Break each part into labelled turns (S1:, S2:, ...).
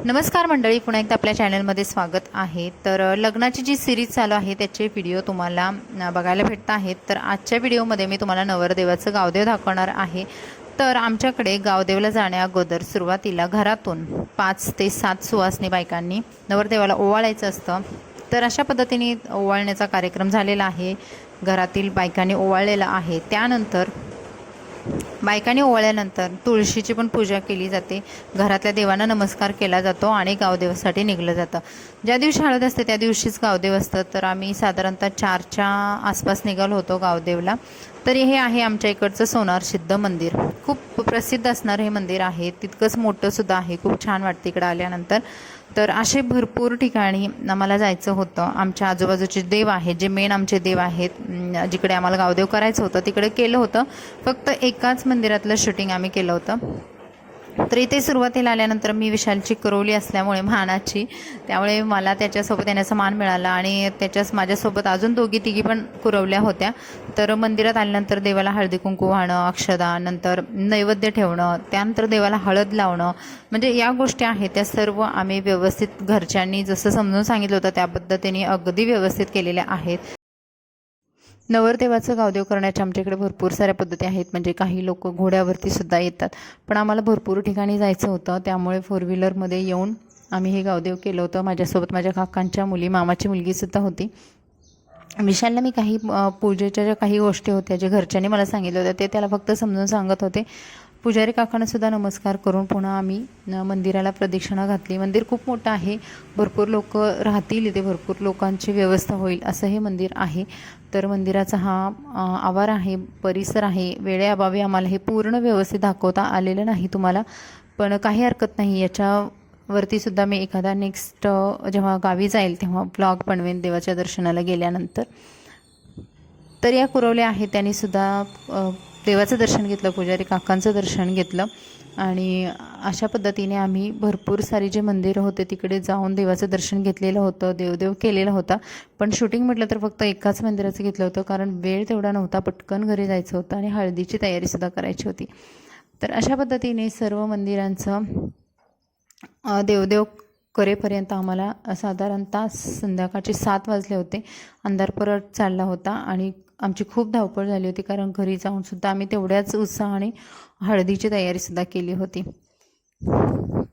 S1: नमस्कार मंडळी, पुन्हा एकदा आपल्या चॅनलमध्ये स्वागत आहे. तर लग्नाची जी सिरीज चालू आहे त्याचे व्हिडिओ तुम्हाला बघायला भेटत आहेत. तर आजच्या व्हिडिओमध्ये मी तुम्हाला नवरदेवाचं गावदेव दाखवणार आहे. तर आमच्याकडे गावदेवला जाण्या अगोदर सुरुवातीला घरातून 5 ते 7 सुवासिनी बायकांनी नवरदेवाला ओवाळायचं असतं. तर अशा पद्धतीने ओवाळण्याचा कार्यक्रम झालेला आहे. घरातील बायकांनी ओवाळलेला आहे. त्यानंतर बायकांनी ओवाळल्यानंतर तुळशीची पण पूजा केली जाते. घरातल्या देवांना नमस्कार केला जातो आणि गावदेवासाठी निघलं जातं. ज्या दिवशी हळद असते त्या दिवशीच गावदेव असतं. तर आम्ही साधारणतः 4च्या आसपास निघालो होतो गावदेवला. तर हे आहे आमच्या इकडचं सोनार सिद्ध मंदिर. खूप प्रसिद्ध असणार हे मंदिर आहे, तितकंच मोठं सुद्धा आहे. खूप छान वाटतं इकडं आल्यानंतर. तर असे भरपूर ठिकाणी आम्हाला जायचं होतं. आमच्या आजूबाजूचे देव आहेत, जे मेन आमचे देव आहेत, जिकडे आम्हाला गावदेव करायचं होतं तिकडे केलं होतं. फक्त एकाच मंदिरातलं शूटिंग आम्ही केलं होतं. तर इथे सुरुवातीला आल्यानंतर मी विशालची करवली असल्यामुळे मानाची, त्यामुळे मला त्याच्यासोबत येण्याचा मान मिळाला आणि माझ्यासोबत अजून दोघी तिघी पण कुरवल्या होत्या. तर मंदिरात आल्यानंतर देवाला हळदी कुंकू वाहणं, अक्षदा, नंतर नैवेद्य ठेवणं, त्यानंतर देवाला हळद लावणं, म्हणजे या गोष्टी आहेत त्या सर्व आम्ही व्यवस्थित घरच्यांनी जसं समजून सांगितलं होतं त्या पद्धतीने अगदी व्यवस्थित केलेल्या आहेत. नवरदेवाचं गावदेव करण्याच्या आमच्याकडे भरपूर साऱ्या पद्धती आहेत. म्हणजे काही लोक घोड्यावरती सुद्धा येतात, पण आम्हाला भरपूर ठिकाणी जायचं होतं, त्यामुळे 4 व्हीलरमध्ये येऊन आम्ही हे गावदेव केलं होतं. माझ्यासोबत माझ्या काकांच्या मुली, मामाची मुलगीसुद्धा होती. विशालला मी काही पूजेच्या ज्या काही गोष्टी होत्या जे घरच्यांनी मला सांगितलं होतं ते त्याला फक्त समजून सांगत होते. पुजारी काकांनासुद्धा नमस्कार करून पुन्हा आम्ही मंदिराला प्रदक्षिणा घातली. मंदिर खूप मोठं आहे, भरपूर लोक राहतील इथे, भरपूर लोकांची व्यवस्था होईल असं हे मंदिर आहे. तर मंदिराचा हा आवार आहे, परिसर आहे. वेळेअभावी आम्हाला हे पूर्ण व्यवस्थित दाखवता आलेलं नाही तुम्हाला, पण काही हरकत नाही. याच्यावरती सुद्धा मी एखादा नेक्स्ट जेव्हा गावी जाईल तेव्हा ब्लॉग बनवेन देवाच्या दर्शनाला गेल्यानंतर. तर या कुरवल्या आहेत, त्यांनीसुद्धा देवाचं दर्शन घेतलं, पुजारी काकांचं दर्शन घेतलं आणि अशा पद्धतीने आम्ही भरपूर सारी जे मंदिरं होते तिकडे जाऊन देवाचं दर्शन घेतलेलं होतं, देवदेव केलेला होता. पण शूटिंग म्हटलं तर फक्त एकाच मंदिराचं घेतलं होतं, कारण वेळ तेवढा नव्हता, पटकन घरी जायचं होतं आणि हळदीची तयारीसुद्धा करायची होती. तर अशा पद्धतीने सर्व मंदिरांचं देवदेव करेपर्यंत आम्हाला साधारणतः संध्याकाळचे 7 वाजले होते. अंधार परत चालला होता आणि आमची खूप धावपळ झाली होती, कारण घरी जाऊनसुद्धा आम्ही तेवढ्याच उत्साहाने हळदीची तयारीसुद्धा केली होती.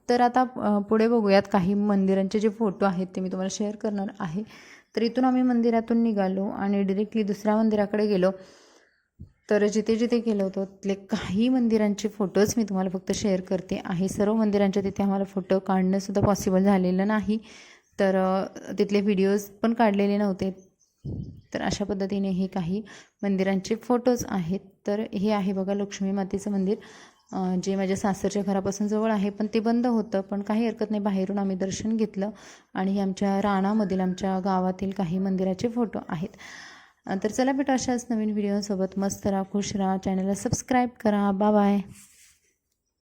S1: तर आता पुढे बघूयात काही मंदिरांचे जे फोटो आहेत ते मी तुम्हाला शेअर करणार आहे. तर इथून आम्ही मंदिरातून निघालो आणि डिरेक्टली दुसऱ्या मंदिराकडे गेलो. तर जिथे जिथे गेलो होतो तिथले काही मंदिरांचे फोटोज मी तुम्हाला फक्त शेअर करते आहे. सर्व मंदिरांच्या तिथे आम्हाला फोटो काढणंसुद्धा पॉसिबल झालेलं नाही, तर तिथले व्हिडिओज पण काढलेले नव्हते. तर अशा पद्धतीने हे काही मंदिरांचे फोटोज आहेत. तर हे आहे बघा लक्ष्मी मातेचं मंदिर, जे माझ्या सासरच्या घरापासून जवळ आहे, पण ते बंद होतं. पण काही हरकत नाही, बाहेरून आम्ही दर्शन घेतलं. आणि हे आमच्या रानामधील, आमच्या गावातील काही मंदिराचे फोटो आहेत. तर चला भेटू अशाच नवीन व्हिडिओसोबत. मस्त राहा, खुश राहा, चॅनलला सबस्क्राईब करा. Bye bye.